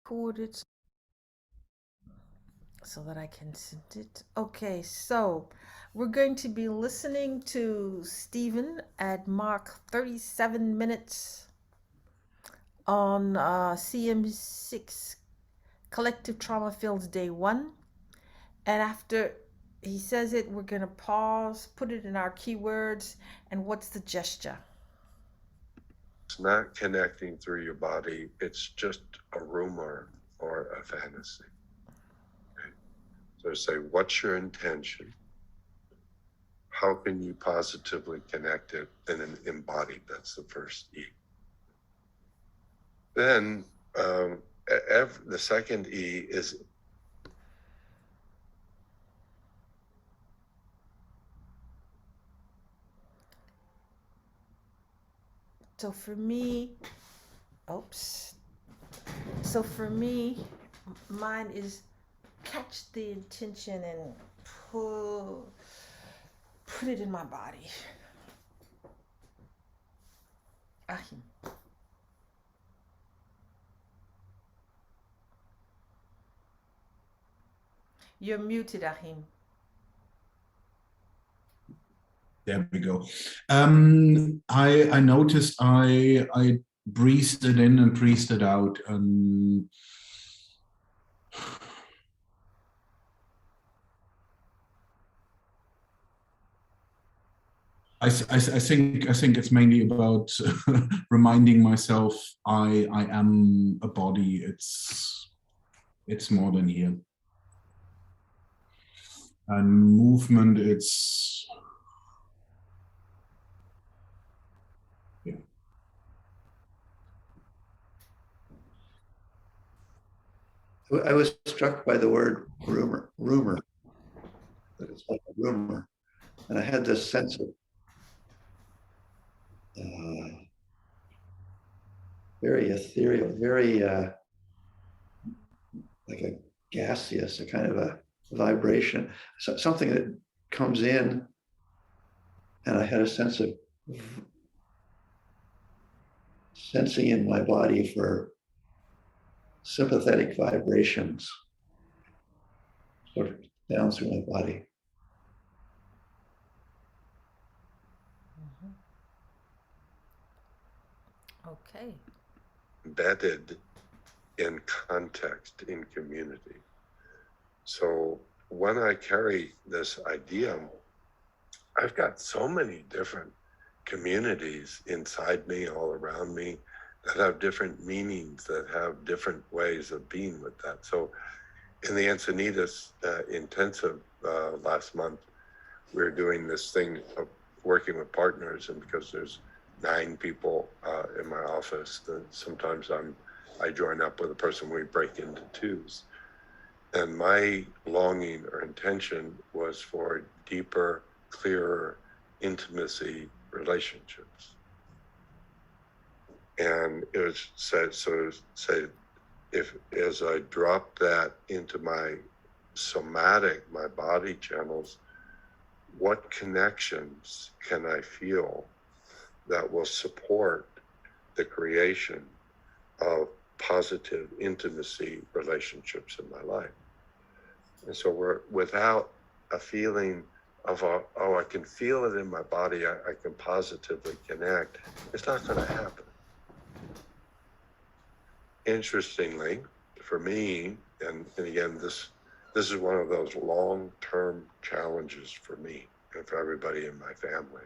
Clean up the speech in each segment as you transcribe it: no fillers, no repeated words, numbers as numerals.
record it so that I can send it. Okay, so we're going to be listening to Stephen at Mark 37 minutes on CM6 Collective Trauma Fields Day 1. And after he says it, we're going to pause, put it in our keywords, and what's the gesture? It's not connecting through your body. It's just a rumor or a fantasy. Okay? So say, what's your intention? How can you positively connect it? And then embody. That's the first E. Then the second E is So for me, oops. So for me, mine is catch the intention and put it in my body. Ahim. You're muted, Ahim. There we go. I noticed I breathed it in and breathed it out. I think it's mainly about reminding myself I am a body. It's more than here. And movement, it's I was struck by the word rumor, that it's like a rumor. And I had this sense of very ethereal, very like a gaseous, a kind of a vibration, something that comes in. And I had a sense of sensing in my body for sympathetic vibrations sort of down through my body. Okay. embedded in context, in community. So when I carry this idea, I've got so many different communities inside me, all around me, that have different meanings, that have different ways of being with that. So in the Encinitas intensive last month, we were doing this thing of working with partners, and because there's 9 people in my office, then sometimes I join up with a person, we break into twos. And my longing or intention was for deeper, clearer intimacy relationships. And it was said, if as I drop that into my somatic, my body channels, what connections can I feel that will support the creation of positive intimacy relationships in my life? And so we're without a feeling of, I can feel it in my body, I can positively connect, it's not going to happen. Interestingly, for me, and again, this is one of those long-term challenges for me and for everybody in my family.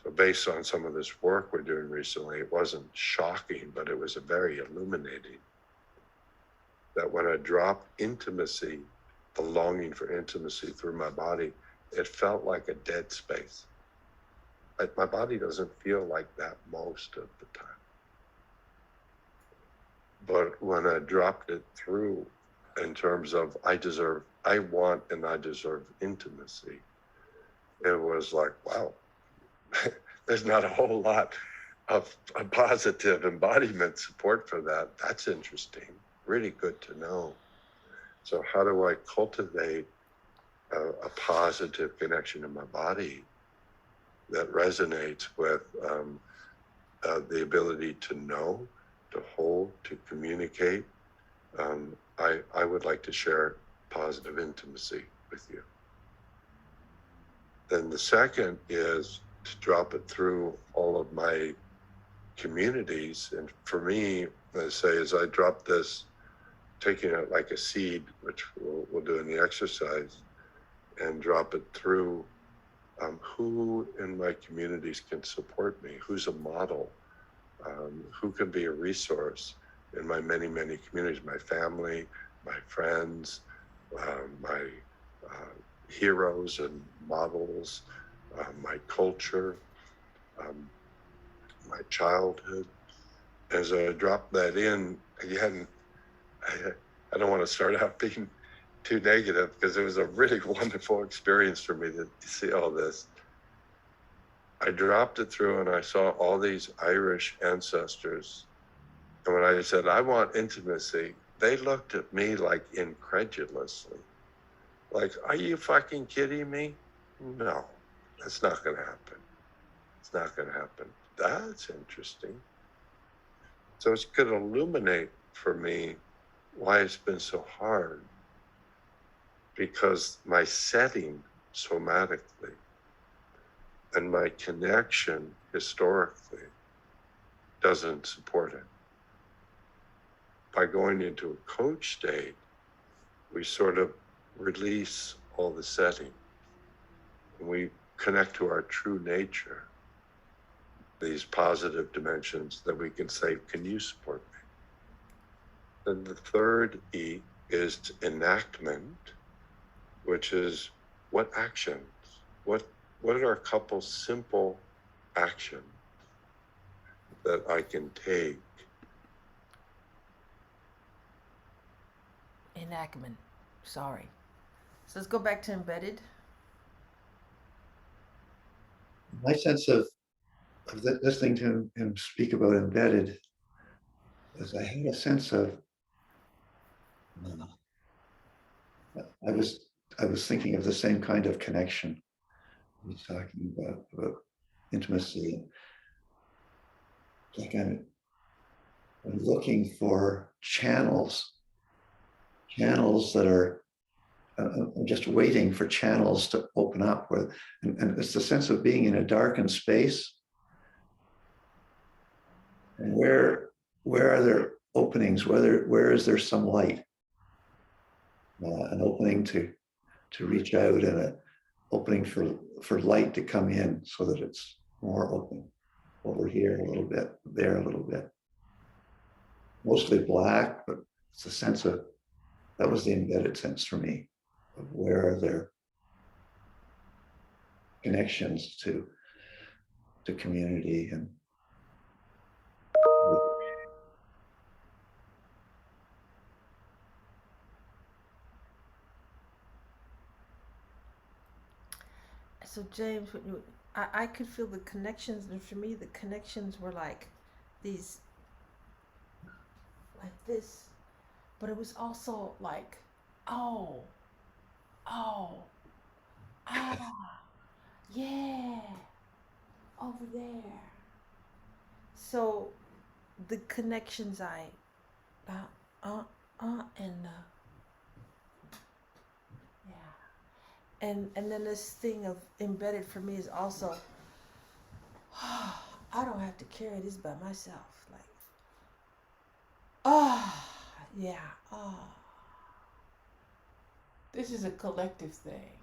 So based on some of this work we're doing recently, it wasn't shocking, but it was very illuminating. That when I dropped intimacy, the longing for intimacy through my body, it felt like a dead space. My body doesn't feel like that most of the time. But when I dropped it through in terms of I want and I deserve intimacy, it was like, wow, there's not a whole lot of a positive embodiment support for that. That's interesting, really good to know. So how do I cultivate a positive connection in my body that resonates with the ability to know to hold, to communicate, I would like to share positive intimacy with you. Then the second is to drop it through all of my communities. And for me, I say, as I drop this, taking it like a seed, which we'll do in the exercise, and drop it through who in my communities can support me, who's a model, who can be a resource in my many, many communities, my family, my friends, my heroes and models, my culture, my childhood. As I drop that in, again, I don't want to start out being too negative, because it was a really wonderful experience for me to see all this. I dropped it through and I saw all these Irish ancestors. And when I said, I want intimacy, they looked at me like incredulously. Like, are you fucking kidding me? No, that's not going to happen. It's not going to happen. That's interesting. So it could illuminate for me why it's been so hard. Because my setting somatically and my connection historically doesn't support it. By going into a coach state, we sort of release all the setting. And we connect to our true nature, these positive dimensions that we can say, can you support me? Then the third E is enactment, which is what actions, what are a couple simple actions that I can take? Enactment. Sorry. So let's go back to embedded. My sense of listening to him speak about embedded is I had a sense of, I was thinking of the same kind of connection he's talking about intimacy. Like I'm looking for channels that are, I'm just waiting for channels to open up. And it's the sense of being in a darkened space. And where are there openings? Where is there some light? An opening to reach out, and an opening for light to come in, so that it's more open. Over here a little bit, there a little bit. Mostly black, but it's a sense of, that was the embedded sense for me, of where are there connections to community and So James, when I could feel the connections, and for me the connections were like these, like this, but it was also like, oh, yeah, over there. So the connections and yeah, and then this thing of embedded for me is also, I don't have to carry this by myself. Like, yeah, this is a collective thing.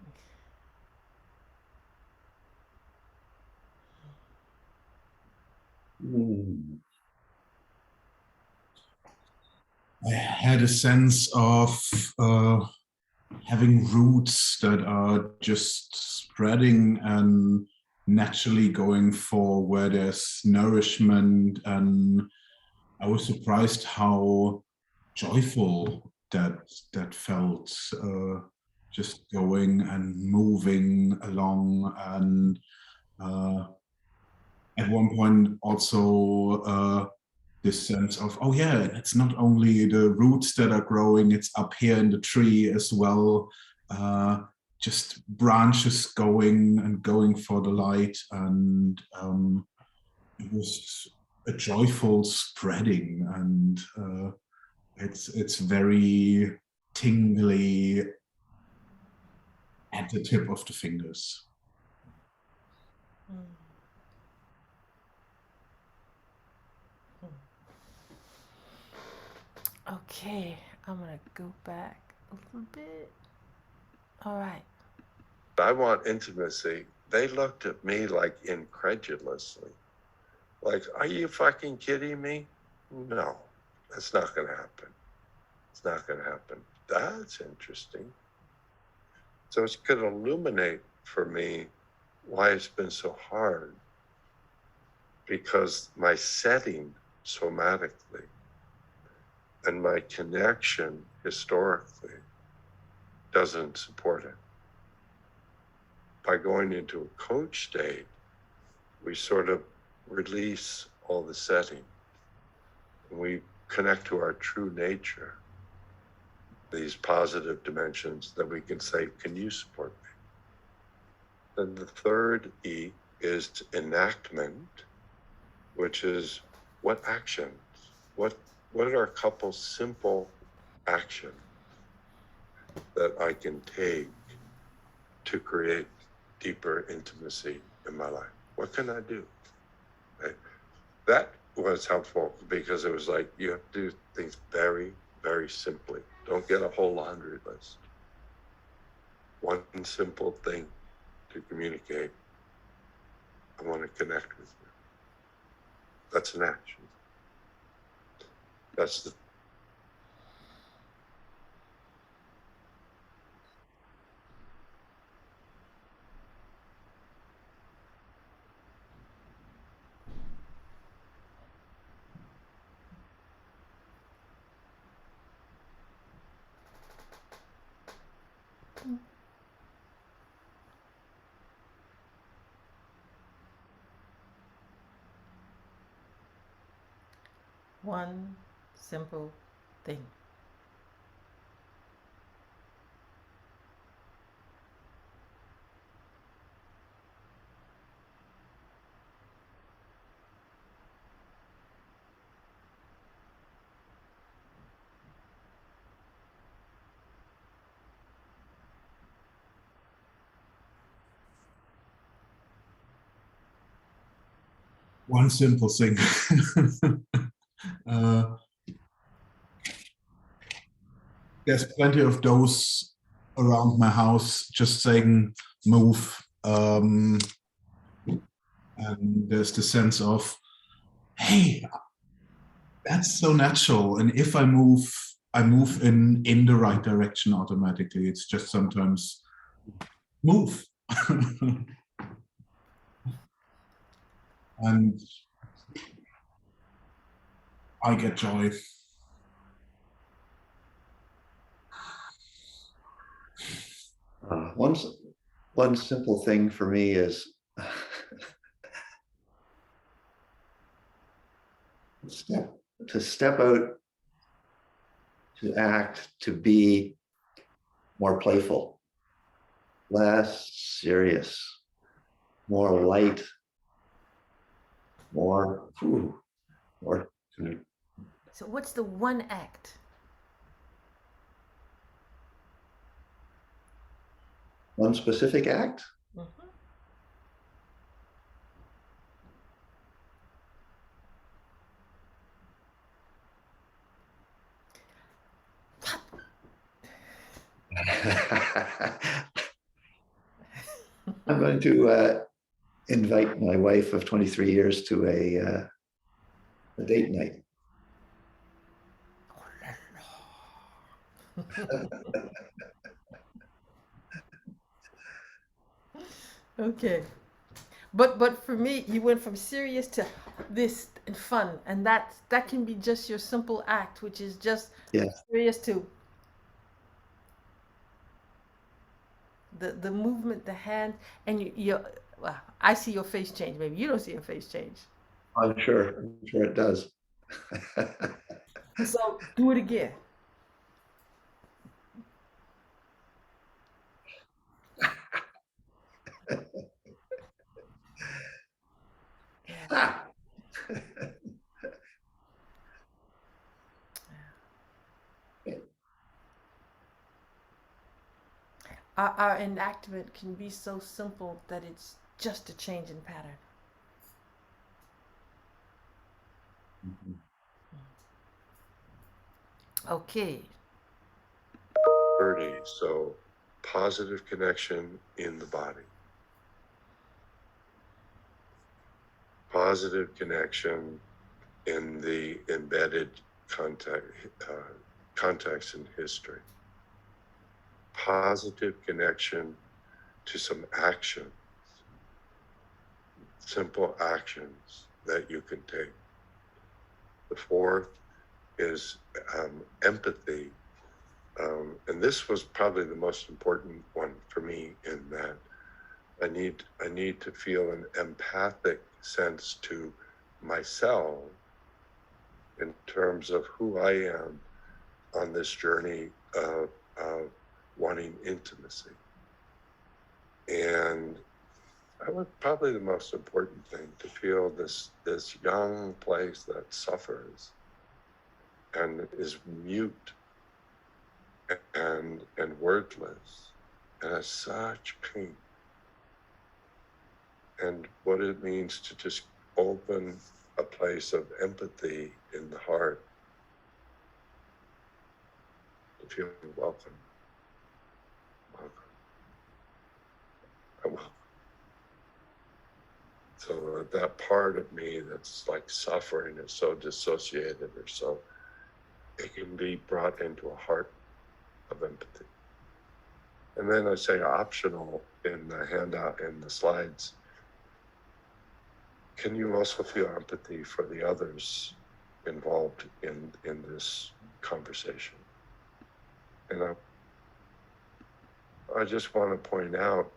I had a sense of having roots that are just spreading and naturally going for where there's nourishment. And I was surprised how joyful that felt, just going and moving along. And at one point also this sense of, oh yeah, it's not only the roots that are growing, it's up here in the tree as well. Just branches going for the light. And it was a joyful spreading, and it's very tingly at the tip of the fingers. Okay, I'm gonna go back a little bit. All right. I want intimacy. They looked at me like incredulously. Like, are you fucking kidding me? No, that's not going to happen. It's not going to happen. That's interesting. So it could illuminate for me why it's been so hard. Because my setting somatically and my connection historically doesn't support it. By going into a coach state, we sort of release all the setting. And we connect to our true nature, these positive dimensions that we can say, can you support me? Then the third E is enactment, which is what actions, what are a couple simple actions that I can take to create deeper intimacy in my life? What can I do? Right? That was helpful because it was like, you have to do things very, very simply. Don't get a whole laundry list. One simple thing to communicate. I want to connect with you. That's an action. That's the One simple thing. One simple thing. There's plenty of those around my house just saying move. And there's the sense of, hey, that's so natural. And if I move in the right direction automatically. It's just sometimes move. And I get joy. One simple thing for me is to step out, to act, to be more playful, less serious, more light, more. So what's the one act? One specific act? Mm-hmm. I'm going to invite my wife of 23 years to a date night. Okay. But for me, you went from serious to this and fun, and that can be just your simple act, which is just serious to the movement, the hand, and well, I see your face change. Maybe you don't see your face change. I'm sure it does. So do it again. Ah. Our enactment can be so simple that it's just a change in pattern. Mhm. Okay. 30. So positive connection in the body. Positive connection in the embedded context in history. Positive connection to some actions, simple actions that you can take. The fourth is empathy. And this was probably the most important one for me, in that I need to feel an empathic sense to myself in terms of who I am on this journey of wanting intimacy. And that was probably the most important thing, to feel this young place that suffers and is mute and wordless and has such pain. And what it means to just open a place of empathy in the heart, to feel welcome, welcome, and welcome. So that part of me that's like suffering is so dissociated, or so, it can be brought into a heart of empathy. And then I say optional in the handout, in the slides, can you also feel empathy for the others involved in this conversation? And I just want to point out,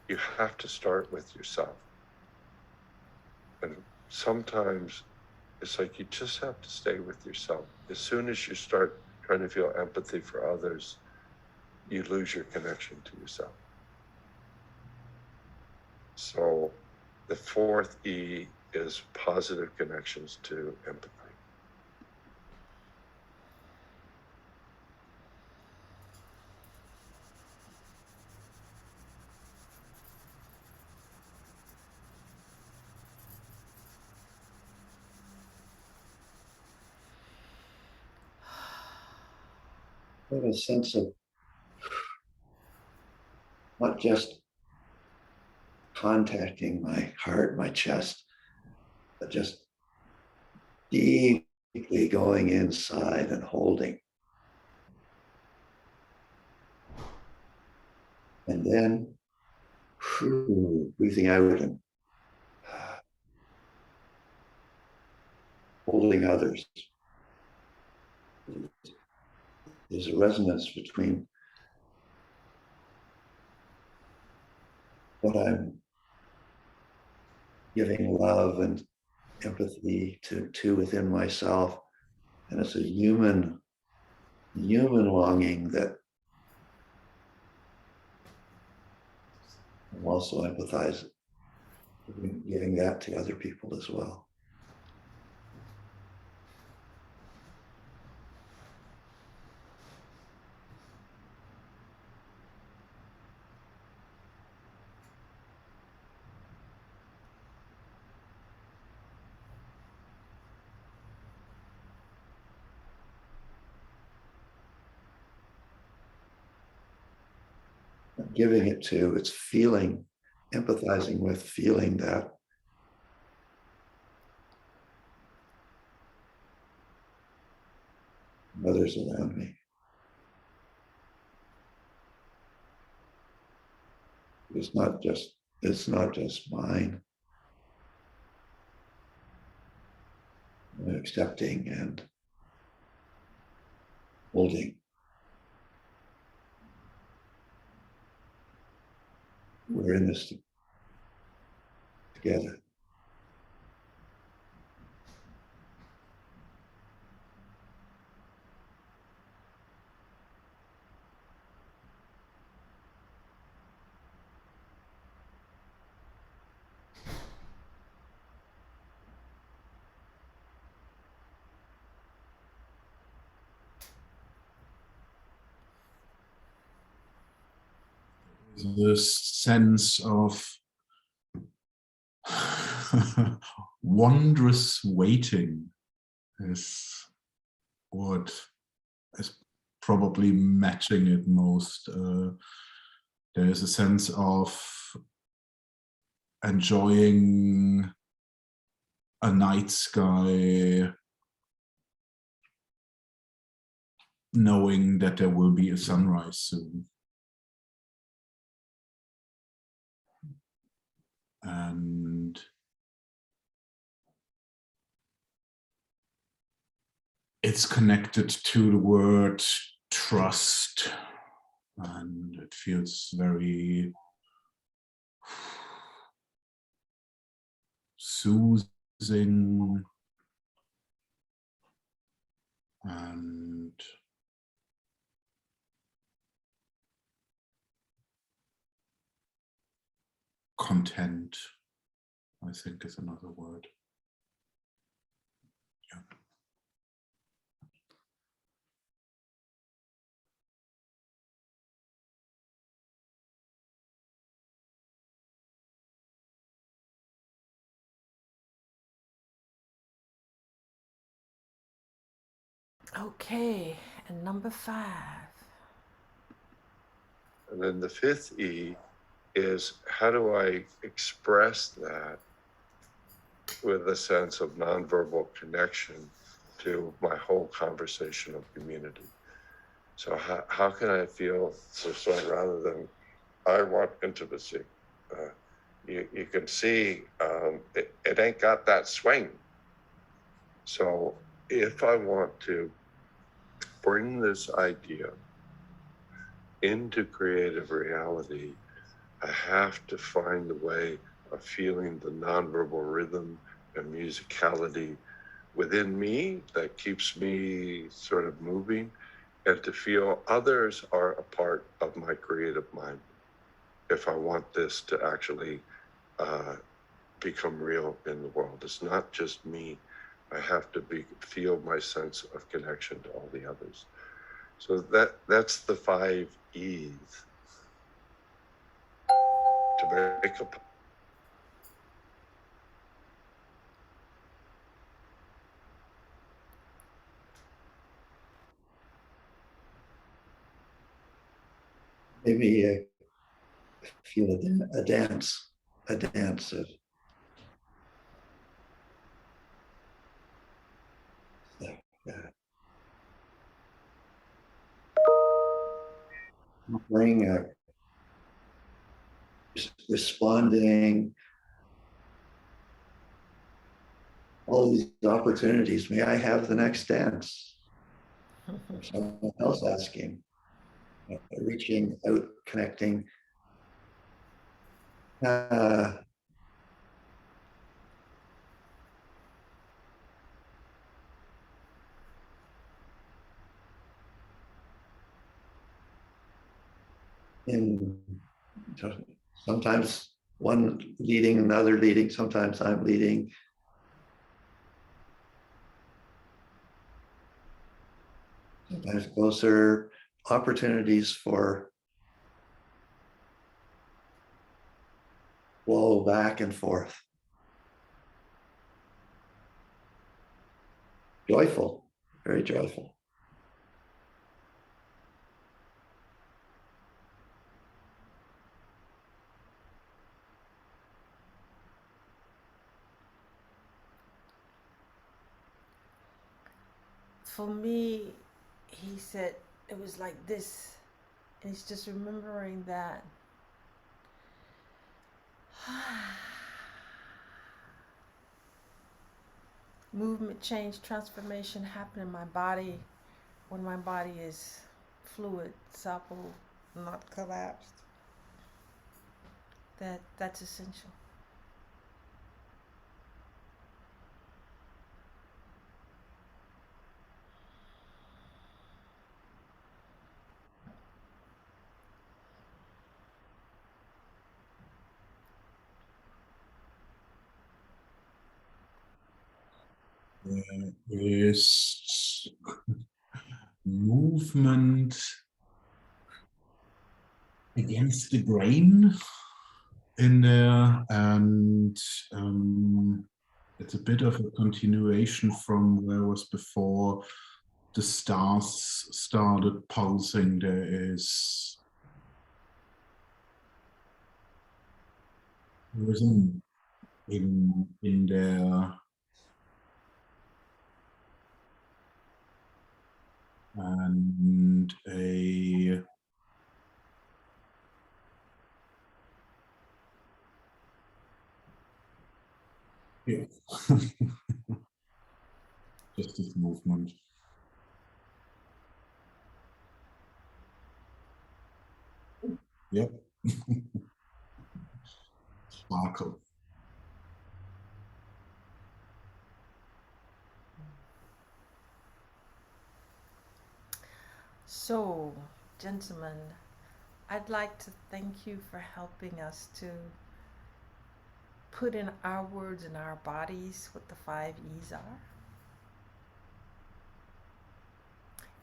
you have to start with yourself. And sometimes it's like you just have to stay with yourself. As soon as you start trying to feel empathy for others, you lose your connection to yourself. So the fourth E is positive connections to empathy. I have a sense of not just contacting my heart, my chest, but just deeply going inside and holding. And then breathing out and holding others. There's a resonance between what I'm giving love and empathy to within myself. And it's a human longing that I'm also empathize, giving that to other people as well. Giving it to, it's feeling, empathizing with, feeling that others around me. It's not just mine. I'm accepting and holding. We're in this together. the sense of wondrous waiting is what is probably matching it most. There is a sense of enjoying a night sky, knowing that there will be a sunrise soon. And it's connected to the word trust, and it feels very soothing and content, I think, is another word. Yeah. Okay, and number 5. And then the 5th E is, how do I express that with a sense of nonverbal connection to my whole conversational community? So how can I feel, so rather than I want intimacy, you can see it ain't got that swing. So if I want to bring this idea into creative reality, I have to find a way of feeling the nonverbal rhythm and musicality within me that keeps me sort of moving, and to feel others are a part of my creative mind if I want this to actually become real in the world. It's not just me. I have to feel my sense of connection to all the others. So that's the 5 E's to make a. Maybe feel a dance of bring responding, all these opportunities. May I have the next dance? Or someone else asking, reaching out, connecting. And sometimes one leading, another leading, sometimes I'm leading. Sometimes closer opportunities for flow back and forth. Joyful, very joyful. For me, he said it was like this. And he's just remembering that. Movement, change, transformation happen in my body when my body is fluid, supple, not collapsed. That's essential. There is movement against the grain in there, and it's a bit of a continuation from where I was before. The stars started pulsing. There is rhythm in there, and a yeah. Just this movement. Yep. Sparkle. So, gentlemen, I'd like to thank you for helping us to put in our words and our bodies what the 5E's are.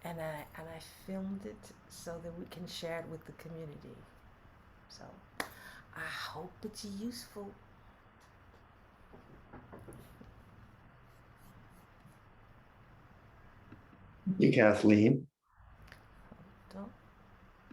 And I filmed it so that we can share it with the community. So I hope it's useful. Thank you, Kathleen.